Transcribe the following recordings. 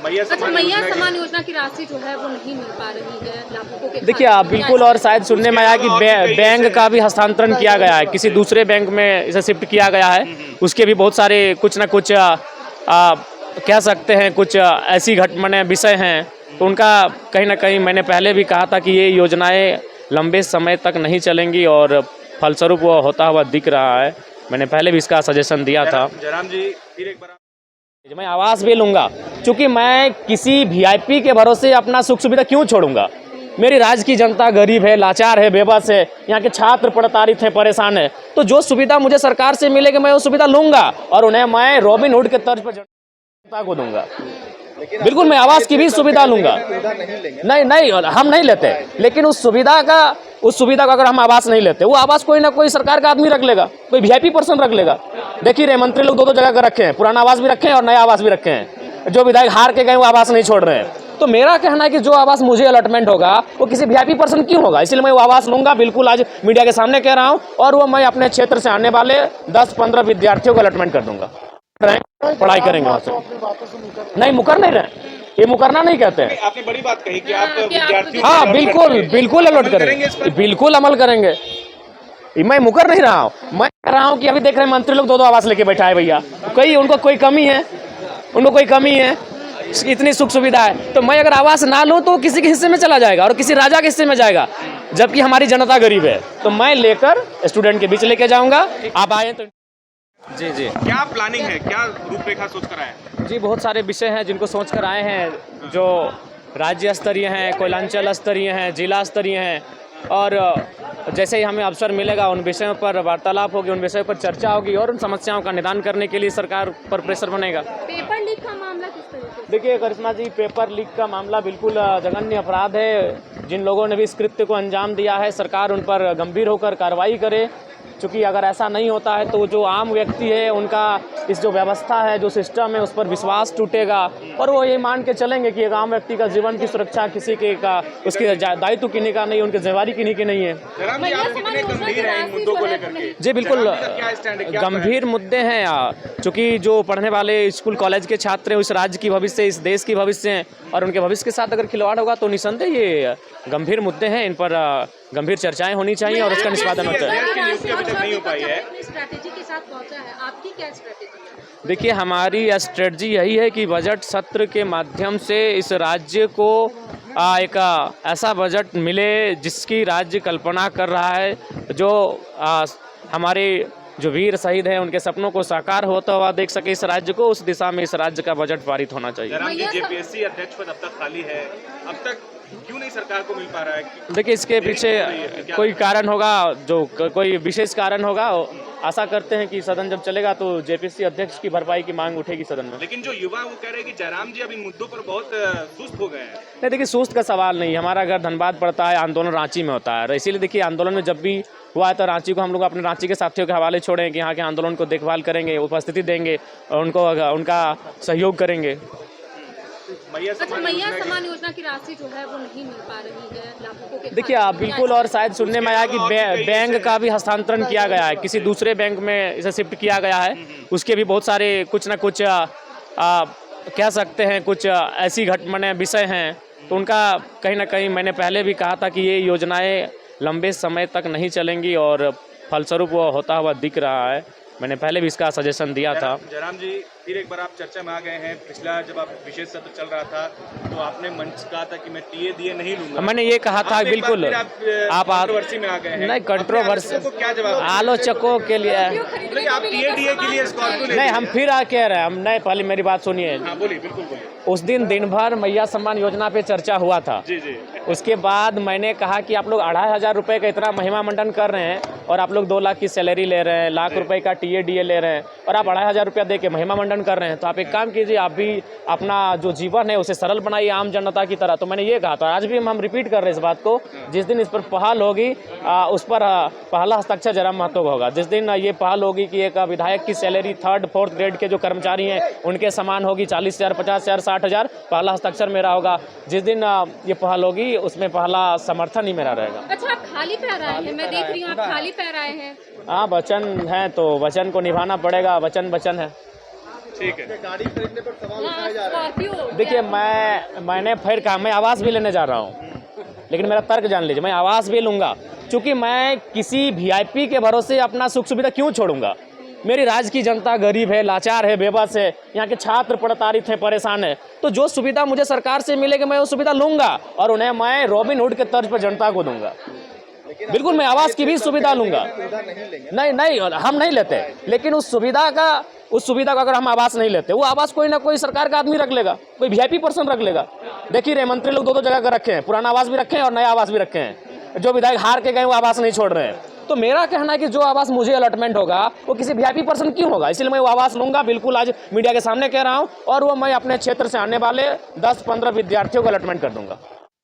मैया सम्मान योजना की राशि जो है वो नहीं मिल पा रही है लाभुकों के। देखिए आप बिल्कुल, और शायद सुनने में आया कि बैंक का भी हस्तांतरण किया गया है, किसी दूसरे बैंक में इसे शिफ्ट किया गया है। उसके भी बहुत सारे कुछ ना कुछ कह सकते हैं कुछ ऐसी घटनाएं विषय हैं, तो उनका कहीं ना कहीं मैंने पहले भी कहा था कि ये योजनाएं लंबे समय तक नहीं चलेंगी और फलस्वरूप वो होता हुआ दिख रहा है। मैंने पहले भी इसका सजेशन दिया था। जयराम जी फिर एक बार मैं आवास भी लूंगा, क्योंकि मैं किसी वीआईपी के भरोसे अपना सुख सुविधा क्यों छोड़ूंगा। मेरी राज्य की जनता गरीब है, लाचार है, बेबस है, यहाँ के छात्र प्रताड़ित हैं, परेशान है। तो जो सुविधा मुझे सरकार से मिलेगी मैं वो सुविधा लूंगा और उन्हें मैं रॉबिन हुड के तर्ज पर जनता को दूंगा। बिल्कुल मैं आवास की भी सुविधा लूंगा। नहीं हम नहीं लेते, लेकिन उस सुविधा को अगर हम आवास नहीं लेते, वो आवास कोई ना कोई सरकार का आदमी रख लेगा, कोई वीआईपी पर्सन रख लेगा। देखिए रहे मंत्री लोग दो जगह का रखे हैं, पुराना आवास भी रखे हैं और नया आवास भी रखे हैं। जो विधायक हार के गए वो आवास नहीं छोड़ रहे हैं। तो मेरा कहना है कि जो आवास मुझे अलॉटमेंट होगा वो किसी वीआईपी पर्सन क्यों होगा, इसलिए मैं वो आवास लूंगा। बिल्कुल आज मीडिया के सामने कह रहा हूँ, और वो मैं अपने क्षेत्र से आने वाले 10-15 विद्यार्थियों को अलॉटमेंट कर दूंगा, पढ़ाई करेंगे वहाँ से। नहीं मुकर नहीं रहे, ये मुकरना नहीं कहते हैं। आपने बड़ी बात कही कि आप विद्यार्थी। हाँ बिल्कुल अलॉट करेंगे, बिल्कुल अमल करेंगे। मैं मुकर नहीं रहा हूँ, मैं कह रहा हूँ कि अभी देख रहे हैं मंत्री लोग दो आवास लेके बैठा है भैया। उनको कोई कमी है, इतनी सुख सुविधा है। तो मैं अगर आवास ना लूँ तो किसी के हिस्से में चला जाएगा और किसी राजा के हिस्से में जाएगा, जबकि हमारी जनता गरीब है। तो मैं लेकर स्टूडेंट के बीच लेके जाऊंगा। आप आए तो जी क्या प्लानिंग है, क्या रूपरेखा सोच कर आए हैं? जी बहुत सारे विषय हैं जिनको सोच कर आए हैं, जो राज्य स्तरीय हैं, कोयलांचल स्तरीय हैं, जिला स्तरीय हैं, और जैसे ही हमें अवसर मिलेगा उन विषयों पर वार्तालाप होगी, उन विषयों पर चर्चा होगी और उन समस्याओं का निदान करने के लिए सरकार पर प्रेशर बनेगा। पेपर लीक का मामला किस तरीके से? देखिए करिश्मा जी, पेपर लीक का मामला बिल्कुल जघन्य अपराध है। जिन लोगों ने भी इस कृत्य को अंजाम दिया है, सरकार उन पर गंभीर होकर कार्रवाई करे, क्योंकि अगर ऐसा नहीं होता है तो जो आम व्यक्ति है उनका इस जो व्यवस्था है, जो सिस्टम है, उस पर विश्वास टूटेगा और वो ये मान के चलेंगे कि एक आम व्यक्ति का जीवन की सुरक्षा किसी के का उसके दायित्व किन्हीं का नहीं, उनकी जिम्मेदारी किन्हीं की नहीं है। जी बिल्कुल गंभीर मुद्दे हैं, चूँकि जो पढ़ने वाले स्कूल कॉलेज के छात्र हैं, उस राज्य की भविष्य, इस देश की भविष्य हैं, और उनके भविष्य के साथ अगर खिलवाड़ होगा तो निसंदेह ये गंभीर मुद्दे हैं। इन पर गंभीर चर्चाएं होनी चाहिए और उसका निष्पादन होना चाहिए। देखिए हमारी स्ट्रेटजी यही है कि बजट सत्र के माध्यम से इस राज्य को एक ऐसा बजट मिले जिसकी राज्य कल्पना कर रहा है, जो हमारे जो वीर शहीद हैं उनके सपनों को साकार होता हुआ देख सके इस राज्य को। उस दिशा में इस राज्य का बजट पारित होना चाहिए। जेपीएससी अध्यक्ष पद अब तक खाली है, अब तक क्यों नहीं सरकार को मिल पा रहा है? देखिए इसके पीछे कोई कारण होगा, जो कोई विशेष कारण होगा। आशा करते हैं कि सदन जब चलेगा तो जेपीएससी अध्यक्ष की भरपाई की मांग उठेगी सदन में। लेकिन जो युवा वो कह रहे हैं कि जयराम जी अब इन मुद्दों पर बहुत सुस्त हो गए हैं। नहीं देखिए सुस्त का सवाल नहीं, हमारा घर धनबाद पड़ता है, आंदोलन रांची में होता है, इसीलिए देखिए आंदोलन में जब भी हुआ है तो रांची को हम लोग अपने रांची के साथियों के हवाले छोड़ें कि यहाँ के आंदोलन को देखभाल करेंगे, उपस्थिति देंगे और उनका सहयोग करेंगे। मैया सम्मान योजना की राशि जो है वो नहीं मिल पा रही है लाभुकों के। देखिए आप बिल्कुल, और शायद सुनने में आया कि बैंक का भी हस्तांतरण किया गया है, किसी दूसरे बैंक में इसे शिफ्ट किया गया है। उसके भी बहुत सारे कुछ ना कुछ कह सकते हैं कुछ ऐसी घटनाएं विषय हैं, तो उनका कहीं ना कहीं मैंने पहले भी कहा था कि ये योजनाएं लंबे समय तक नहीं चलेंगी और फलस्वरूप वो होता हुआ दिख रहा है। मैंने पहले भी इसका सजेशन दिया था। जयराम जी फिर एक बार आप चर्चा में आ गए हैं। पिछला जब आप विशेष सत्र चल रहा था तो आपने मंच कहा था कि मैं टीए दिए नहीं लूंगा। मैंने ये कहा था बिल्कुल। आप कंट्रोवर्सी में आ गए हैं। नहीं कंट्रोवर्सी को क्या जवाब आलोचकों के लिए आप टीए डीए के लिए स्कॉर्पियो नहीं, हम फिर कह रहे हैं हम नहीं, पहले मेरी बात सुनिए। हाँ बोलिए, बिल्कुल बोलिए। उस दिन भर मैया सम्मान योजना पे चर्चा हुआ था। जी। उसके बाद मैंने कहा कि आप लोग 2500 रुपये का इतना महिमा मंडन कर रहे हैं और आप लोग 2 लाख की सैलरी ले रहे हैं, लाख रुपए का टीए डीए ले रहे हैं और आप 2500 रुपया दे के महिमा मंडन कर रहे हैं, तो आप एक काम कीजिए, आप भी अपना जो जीवन है उसे सरल बनाइए आम जनता की तरह। तो मैंने ये कहा था, आज भी हम रिपीट कर रहे हैं इस बात को। जिस दिन इस पर पहल होगी उस पर पहला हस्ताक्षर जयराम महतो का होगा। जिस दिन ये पहल होगी कि एक विधायक की सैलरी 3rd 4th ग्रेड के जो कर्मचारी हैं उनके समान होगी, 40,000 50,000 60,000, पहला हस्ताक्षर मेरा होगा। जिस दिन ये पहल होगी उसमें पहला समर्थन ही मेरा रहेगा। अच्छा आप खाली पैर आए हैं, मैं देख रही हूँ आप खाली पैर आए हैं। हाँ वचन है तो वचन को निभाना पड़ेगा, वचन है। ठीक है। गाड़ी खरीदने पर सवाल उठाए जा रहे हैं। स्कॉर्पियो देखिए मैंने फिर कहा मैं आवास भी लेने जा रहा हूँ, लेकिन मेरा तर्क जान लीजिए, मैं आवास भी लूँगा क्योंकि मैं किसी वीआईपी के भरोसे अपना सुख सुविधा क्यों छोड़ूंगा। मेरी राज्य की जनता गरीब है, लाचार है, बेबस है, यहाँ के छात्र प्रताड़ित हैं, परेशान है, तो जो सुविधा मुझे सरकार से मिलेगी मैं वो सुविधा लूँगा और उन्हें मैं रॉबिन हुड के तर्ज पर जनता को दूंगा। बिल्कुल मैं आवास की भी सुविधा लूँगा। नहीं हम नहीं लेते, लेकिन उस सुविधा का अगर हम आवास नहीं लेते, वो आवास कोई ना कोई सरकार का आदमी रख लेगा, कोई वीआईपी पर्सन रख लेगा। देखिए रहे मंत्री लोग दो जगह का रखे हैं, पुराना आवास भी रखे हैं और नया आवास भी रखे हैं। जो विधायक हार के गए वो आवास नहीं छोड़ रहे हैं। तो मेरा कहना है कि जो आवास मुझे अलॉटमेंट होगा वो किसी वीआईपी पर्सन क्यों होगा, इसलिए मैं वो आवास लूँगा। बिल्कुल आज मीडिया के सामने कह रहा हूँ, और वो मैं अपने क्षेत्र से आने वाले 10-15 विद्यार्थियों को अलॉटमेंट कर दूंगा,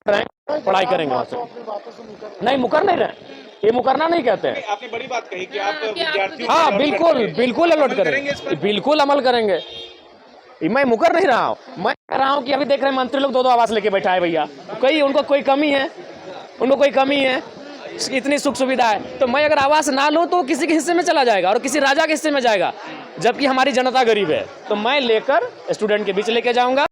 पढ़ाई करेंगे वहाँ से। नहीं मुकर नहीं रहे, ये मुकरना नहीं कहते हैं। आपने बड़ी बात कही कि आप विद्यार्थियों हाँ को बिल्कुल अलॉट अमल करेंगे, इस पर? बिल्कुल अमल करेंगे। मैं मुकर नहीं रहा हूँ, मैं कह रहा हूँ कि अभी देख रहे हैं मंत्री लोग दो आवास लेके बैठा है भैया, उनको कोई कमी है, इतनी सुख सुविधा है। तो मैं अगर आवास ना लूँ तो किसी के हिस्से में चला जाएगा और किसी राजा के हिस्से में जाएगा, जबकि हमारी जनता गरीब है। तो मैं लेकर स्टूडेंट के बीच लेके जाऊंगा।